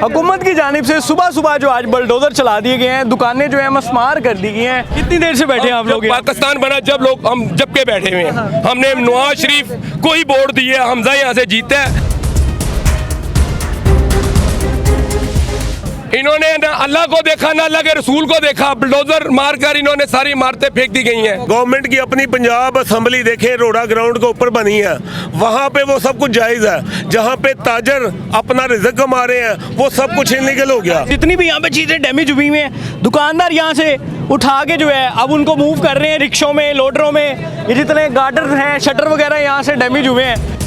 हुकूमत की जानिब से सुबह सुबह जो आज बुलडोजर चला दिए गए हैं, दुकानें जो है मस्मार कर दी गई हैं। कितनी देर से बैठे हैं आप लोग? पाकिस्तान बना जब लोग हम जब के बैठे हुए हैं। हमने नवाज शरीफ को ही वोट दिए, हमजा यहाँ से जीता है। इन्होंने ना अल्लाह को देखा ना अल्लाह के रसूल को देखा, बुलडोजर मारकर इन्होंने सारी इमारतें फेंक दी गई हैं। गवर्नमेंट की अपनी पंजाब असम्बली देखे रोड़ा ग्राउंड के ऊपर बनी है, वहाँ पे वो सब कुछ जायज़ है। जहाँ पे ताजर अपना रिज़्क कमा रहे हैं वो सब कुछ इलीगल हो गया। जितनी भी यहाँ पे चीज़ें डैमेज हुई हुई हैं, दुकानदार यहाँ से उठा के जो है अब उनको मूव कर रहे हैं रिक्शों में, लोडरों में। ये जितने गार्डर हैं, शटर वगैरह यहाँ से डैमेज हुए हैं।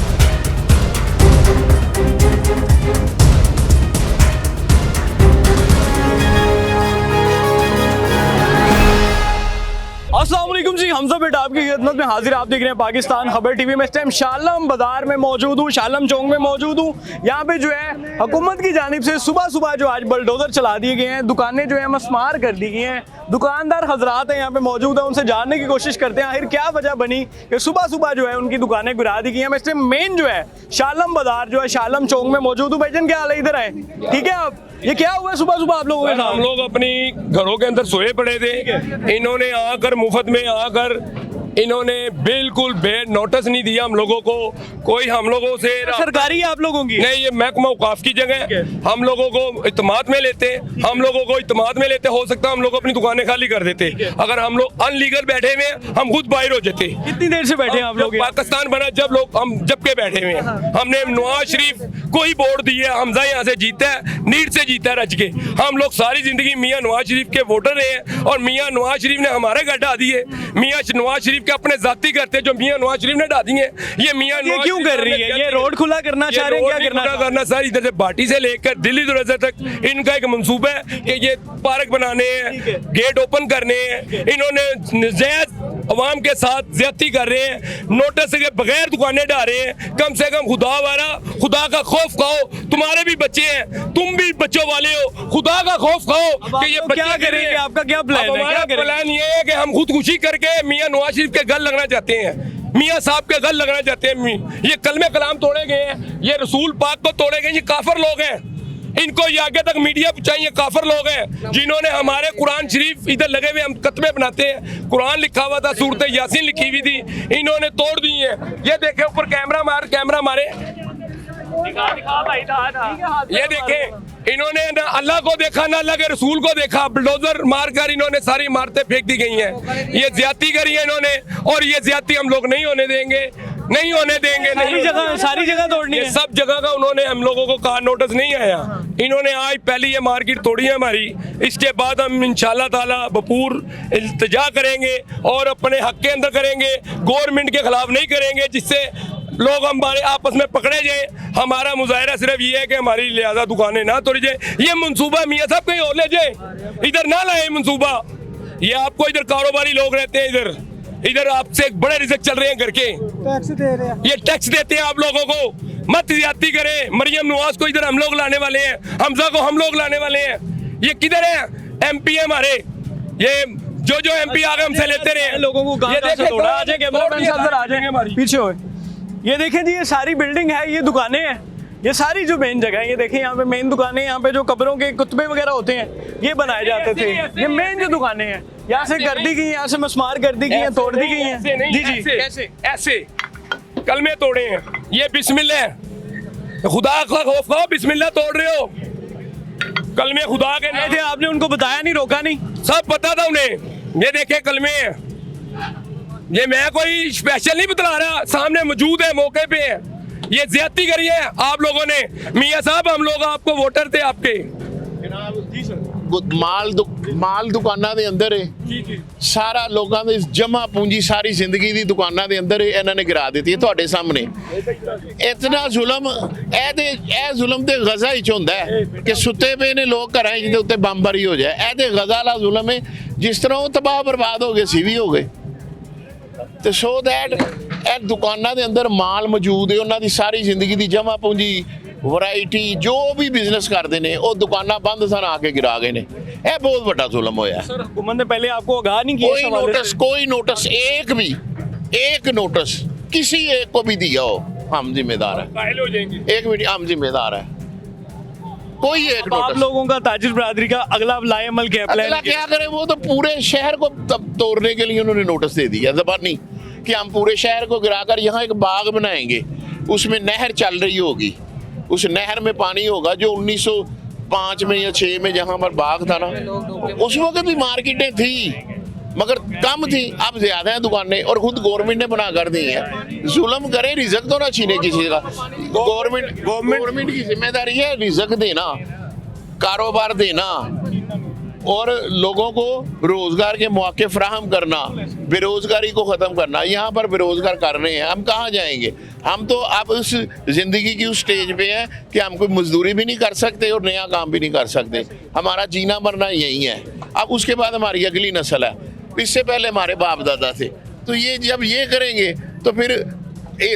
अस्सलाम वालेकुम जी, हमजा बेटा आपकी खिदमत में हाजिर। आप देख रहे हैं पाकिस्तान खबर टीवी में। इस टाइम शालम बाजार में मौजूद हूँ, शालम चौक में मौजूद हूँ। यहाँ पे जो है हुकूमत की जानिब से सुबह सुबह जो आज बुलडोजर चला दिए गए हैं, दुकानें जो है मस्मार कर दी गई हैं। दुकानदार हजरात हैं यहाँ पे मौजूद है, उनसे जानने की कोशिश करते हैं आखिर क्या वजह बनी कि सुबह सुबह जो है उनकी दुकानें गिरा दी गई हैं। मैं इस टाइम मेन जो है शालम बाजार जो है शालम चौक में मौजूद हूँ। भाईजान क्या हाल है, इधर आए। ठीक है, आप ये क्या हुआ सुबह सुबह आप लोगों के साथ? हम लोग अपनी घरों के अंदर सोए पड़े थे, इन्होंने आकर मुफ्त में आकर इन्होंने बिल्कुल नोटिस नहीं दिया हम लोगों को। कोई हम लोगों से सरकारी है आप लोगों की? नहीं, ये महकमा औकाफ की जगह है। हम लोगों को इत्मीनान में लेते, हम लोगों को इत्मीनान में लेते। हो सकता है हम लोग अपनी दुकानें खाली कर देते। अगर हम लोग अनलीगल बैठे हुए हैं हम खुद बाहर हो जाते। कितनी देर से बैठे हैं आप लोग? पाकिस्तान बना जब लोग हम जब के बैठे हुए हैं। हमने नवाज शरीफ को ही वोट दिए, हमजा यहाँ से जीता है, नीट से जीता है रच के। हम लोग सारी जिंदगी मियाँ नवाज शरीफ के वोटर रहे हैं और मियाँ नवाज शरीफ ने हमारे घर ढा दिए। मियाँ नवाज शरीफ के अपने जाती करते जो मियाँ नवाज शरीफ ने ढा दिए। ये मियाँ ये क्यों कर रही है? ये रोड खुला करना चाह रहे हैं? क्या करना सर? इधर से बाटी से लेकर दिल्ली दरवाजा तक इनका एक मंसूबा है कि ये पार्क बनाने हैं, गेट ओपन करने हैं। इन्होंने जायज अवाम के साथ ज्यादती कर रहे हैं, नोटिस के बगैर दुकानें ढा रहे हैं। कम से कम खुदा वाला, खुदा का खौफ खाओ। तुम्हारे भी बच्चे हैं, तुम भी बच्चों वाले हो, खुदा का खौफ खाओ कि ये क्या करेंगे? आपका क्या प्लान है? क्या प्लान ये है कि हम खुदकुशी करके मियाँ नवाज शरीफ के गल लगना चाहते हैं, मियाँ साहब के गल लगना चाहते हैं। ये कलमे कलाम तोड़े गए हैं, ये रसूल पाक को तोड़े गए। ये काफिर लोग हैं, इनको ये आगे तक मीडिया चाहिए। काफिर लोग हैं जिन्होंने हमारे कुरान शरीफ इधर लगे हुए, हम कतबे बनाते हैं, कुरान लिखा हुआ था, सूरत यासीन लिखी हुई थी, इन्होंने तोड़ दी है। ये देखे ऊपर कैमरा मारे, ये देखें, इन्होंने ना अल्लाह को देखा ना अल्लाह के रसूल को देखा। बुलडोजर मारकर इन्होंने सारी इमारतें फेंक दी गई हैं। ये ज्यादती करी है इन्होंने और ये ज्यादती हम लोग नहीं होने देंगे, नहीं होने देंगे। सारी जगह तोड़नी है, सब जगह का उन्होंने हम लोगों को कहा, नोटिस नहीं आया। इन्होंने आज पहली ये मार्केट तोड़ी है हमारी। इसके बाद हम इंशाल्लाह ताला भरपूर इल्तिजा करेंगे और अपने हक के अंदर करेंगे, गवर्नमेंट के खिलाफ नहीं करेंगे जिससे लोग हमारे आपस में पकड़े जाए। हमारा मुजाहरा सिर्फ ये है कि हमारी लिहाजा दुकानें ना तोड़ी जाए। ये मंसूबा मियाँ साहब कहीं और ले जाए, इधर ना लाए मंसूबा। ये आपको इधर कारोबारी लोग रहते हैं, इधर आपसे बड़े रिस्क चल रहे हैं घर के, टैक्स दे रहे हैं। ये टैक्स देते हैं आप लोगों को। मत ज्यादती करें। मरियम नवाज को इधर हम लोग लाने वाले हैं, हमजा को हम लोग लाने वाले हैं। ये किधर है? एमपी है हमारे, ये जो एमपी आगे हमसे लेते रहे लोगों को। पीछे हो, ये देखें जी, ये सारी बिल्डिंग है, ये दुकानें हैं, ये सारी जो मेन जगह है। ये देखें यहाँ पे मेन दुकानें, यहाँ पे जो कब्रों के कुतबे वगैरह होते हैं ये बनाए जाते थे। ये मेन जो दुकानें हैं यहाँ से कर दी गई, यहाँ से मस्मार कर दी गई हैं, तोड़ दी गई हैं। जी जी, ऐसे कलमे तोड़े हैं। ये बिस्मिल्लाह है, खुदा का खौफ खाओ, बिस्मिल्लाह तोड़ रहे हो। कलमे खुदा के नहीं थे, आपने उनको बताया नहीं, रोका नहीं? सब पता था उन्हें। ये देखे कलमे हैं, ये मैं कोई स्पेशल नहीं बता रहा, सामने मौजूद है, मौके पे है। ये ज्यादती करी है आप लोगों ने। मियाँ साहब हम लोग आपको वोटर थे आपके। जी सर, ਮਾਲ ਦੁਕਾਨਾਂ ਦੇ ਅੰਦਰ ਹੈ ਜੀ ਸਾਰਾ ਲੋਕਾਂ ਦੇ ਜਮਾ ਪੂੰਜੀ ਸਾਰੀ ਜ਼ਿੰਦਗੀ ਦੀ ਦੁਕਾਨਾਂ ਦੇ ਅੰਦਰ ਇਹਨਾਂ ਨੇ ਗਿਰਾ ਦਿੱਤੀ ਹੈ ਤੁਹਾਡੇ ਸਾਹਮਣੇ। ਇਤਨਾ ਜ਼ੁਲਮ ਇਹ ਜ਼ੁਲਮ ਤੇ ਗਜ਼ਾ ਹੀ ਹੁੰਦਾ ਹੈ ਕਿ ਸੁੱਤੇ ਪਏ ਨੇ ਲੋਕ ਘਰਾਂ ਜਿਹਦੇ ਉੱਤੇ ਬੰਬਾਰੀ ਹੋ ਜਾਏ। ਇਹ ਤੇ ਗਜ਼ਾ ਵਾਲਾ ਜ਼ੁਲਮ ਹੈ, ਜਿਸ ਤਰ੍ਹਾਂ ਉਹ ਤਬਾਹ ਬਰਬਾਦ ਹੋ ਗਏ ਸੀ ਵੀ ਹੋ ਗਏ। ਤੇ ਸੋ ਦੈਟ ਇਹ ਦੁਕਾਨਾਂ ਦੇ ਅੰਦਰ ਮਾਲ ਮੌਜੂਦ ਹੈ, ਉਹਨਾਂ ਦੀ ਸਾਰੀ ਜ਼ਿੰਦਗੀ ਦੀ ਜਮਾ ਪੂੰਜੀ वैरायटी जो भी बिजनेस करते हैं वो दुकाना बंद सन आके गिरा गए ने। यह बहुत बड़ा जुल्म होया। सर हुकूमत ने पहले आपको आगाह नहीं किया? कोई नोटिस एक नोटिस किसी एक को भी दिया हो, हम जिम्मेदार है। कायल हो जाएंगे। एक मिनट, हम जिम्मेदार है। कोई एक अब आप नोटिस। लोगों का ताजिर बरादरी का अगला लाएमल क्या प्लान अगला क्या करे, वो तो पूरे शहर को तोड़ने के लिए उन्होंने नोटिस दे दिया ज़बानी कि हम पूरे शहर को गिराकर यहाँ एक बाग बनाएंगे, उसमें नहर चल रही होगी, उस नहर में पानी होगा जो 1905 में या 6 में जहाँ पर बाग था ना, उस वक्त भी मार्केटें थी मगर कम थी, अब ज्यादा है दुकानें और खुद गवर्नमेंट ने बना कर दी है। जुल्म करे, रिजक तो ना छीने किसी का। गवर्नमेंट की जिम्मेदारी है रिजक देना, कारोबार देना और लोगों को रोजगार के मौके फराहम करना, बेरोजगारी को ख़त्म करना। यहाँ पर बेरोजगार कर रहे हैं, हम कहाँ जाएंगे? हम तो अब उस ज़िंदगी की उस स्टेज पे हैं कि हम कोई मजदूरी भी नहीं कर सकते और नया काम भी नहीं कर सकते। हमारा जीना मरना यही है। अब उसके बाद हमारी अगली नस्ल है, इससे पहले हमारे बाप दादा थे। तो ये जब ये करेंगे तो फिर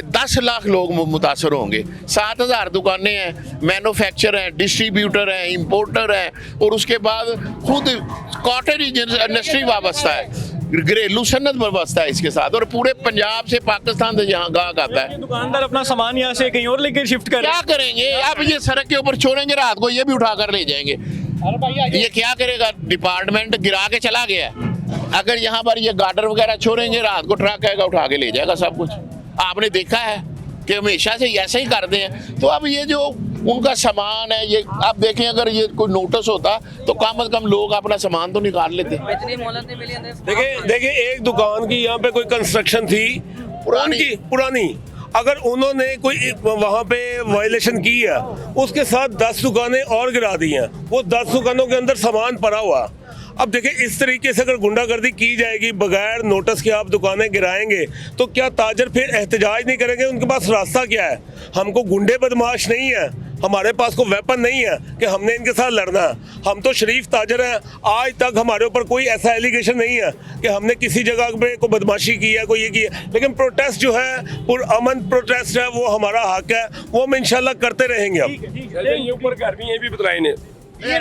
10 लाख लोग मुतासर होंगे। 7,000 दुकानें हैं, मैन्युफैक्चर हैं, डिस्ट्रीब्यूटर हैं, इंपोर्टर हैं और उसके बाद खुद कॉटेज इंडस्ट्री वाबस्ता है, घरेलू सन्नत वाबस्ता है इसके साथ, और पूरे पंजाब से पाकिस्तान से यहाँ गाहक आता है। दुकानदार अपना सामान यहाँ से कहीं और लेकर शिफ्ट कर रहे क्या करेंगे? अब ये सड़क के ऊपर छोड़ेंगे, रात को ये भी उठा कर ले जाएंगे। ये क्या करेगा? डिपार्टमेंट गिरा के चला गया है। अगर यहाँ पर ये गार्डर वगैरह छोड़ेंगे, रात को ट्रक आएगा उठा के ले जाएगा सब कुछ। आपने देखा है कि हमेशा से ऐसे ही करते हैं। तो अब ये जो उनका सामान है, ये आप देखें, अगर ये कोई नोटिस होता तो कम से कम लोग अपना सामान तो निकाल लेते। देखिए एक दुकान की यहाँ पे कोई कंस्ट्रक्शन थी पुरानी, अगर उन्होंने कोई वहाँ पे वायलेशन की है, उसके साथ 10 दुकानें और गिरा दी हैं, वो 10 दुकानों के अंदर सामान पड़ा हुआ। अब देखिए इस तरीके से अगर गुंडागर्दी की जाएगी, बगैर नोटिस के आप दुकानें गिराएंगे, तो क्या ताजर फिर एहतजाज नहीं करेंगे? उनके पास रास्ता क्या है? हमको गुंडे बदमाश नहीं है, हमारे पास कोई वेपन नहीं है कि हमने इनके साथ लड़ना है। हम तो शरीफ ताजर हैं, आज तक हमारे ऊपर कोई ऐसा एलिगेशन नहीं है कि हमने किसी जगह पे कोई बदमाशी की है, कोई ये की है। लेकिन प्रोटेस्ट जो है, पुरअमन प्रोटेस्ट है, वो हमारा हक है, वो हम इंशाल्लाह करते रहेंगे। अब ये ऊपर घर भी, ये भी बताए ने ये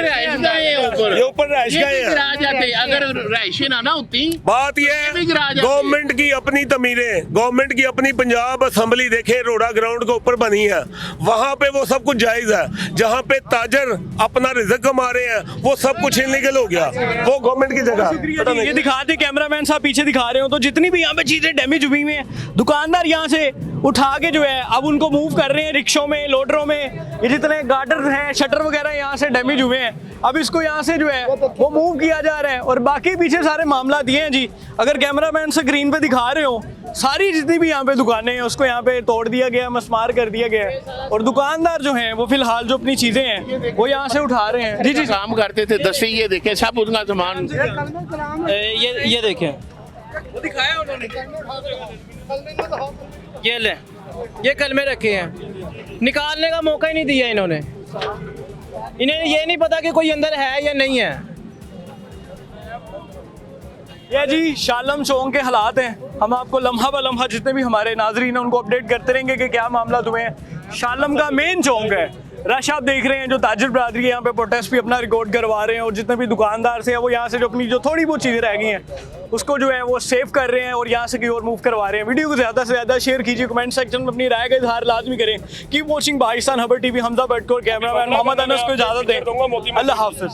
ऊपर रहाइश गाहें हैं। गिरा जाते, अगर रहाइशें ना होती। बात ये है, भी गिरा जाते। गवर्नमेंट की अपनी तमीरें, गवर्नमेंट की अपनी पंजाब असेंबली देखे रोड़ा ग्राउंड के ऊपर बनी है, वहाँ पे वो सब कुछ जायज है। जहाँ पे ताजर अपना रिजक कमा रहे हैं, वो सब कुछ इलीगल हो गया, वो गवर्नमेंट की जगह। ये दिखाते कैमरामैन साहब पीछे दिखा रहे हो, तो जितनी भी यहाँ पे चीजें डैमेज हुई हुई हैं, दुकानदार यहाँ से उठा के जो है अब उनको मूव कर रहे हैं रिक्शों में, लोडरों में। ये जितने गार्डर हैं, शटर वगैरह यहाँ से डैमेज हुए हैं, अब इसको यहाँ से जो है वो मूव किया जा रहा है। और बाकी पीछे सारे मामला दिए हैं जी, अगर कैमरामैन स्क्रीन पे दिखा रहे हो, सारी जितनी भी यहाँ पे दुकानें हैं उसको यहाँ पे तोड़ दिया गया, मस्मार कर दिया गया है। और दुकानदार जो हैं वो फिलहाल जो अपनी चीजें हैं वो यहाँ से उठा रहे हैं। जी जी, काम करते थे दस्ती, ये देखें सब उनका सामान। ये देखें, वो दिखाया उन्होंने, ये ले, ये कलमे रखे हैं, निकालने का मौका ही नहीं दिया इन्होंने। इन्हें ये नहीं पता कि कोई अंदर है या नहीं है। ये जी शालम चौक के हालात हैं। हम आपको लम्हा ब लम्हा जितने भी हमारे नाजरीन हैं उनको अपडेट करते रहेंगे कि क्या मामला हुए हैं। शालम का मेन चौक है, रश आप देख रहे हैं, जो ताजिर बरादरी यहाँ पे प्रोटेस्ट भी अपना रिकॉर्ड करवा रहे हैं, और जितने भी दुकानदार से हैं वो यहाँ से जो अपनी जो थोड़ी बहुत चीज़ें रह गई हैं उसको जो है वो सेव कर रहे हैं और यहाँ से कहीं और मूव करवा रहे हैं। वीडियो को ज़्यादा से ज़्यादा शेयर कीजिए, कमेंट सेक्शन में अपनी राय का इजहार लाजमी करें। कीप वॉचिंग पाकिस्तान खबर टीवी। हमजा बटकोर, कैमरामैन मोहम्मद अनस को इजाज़त दें। अल्लाह हाफिज़।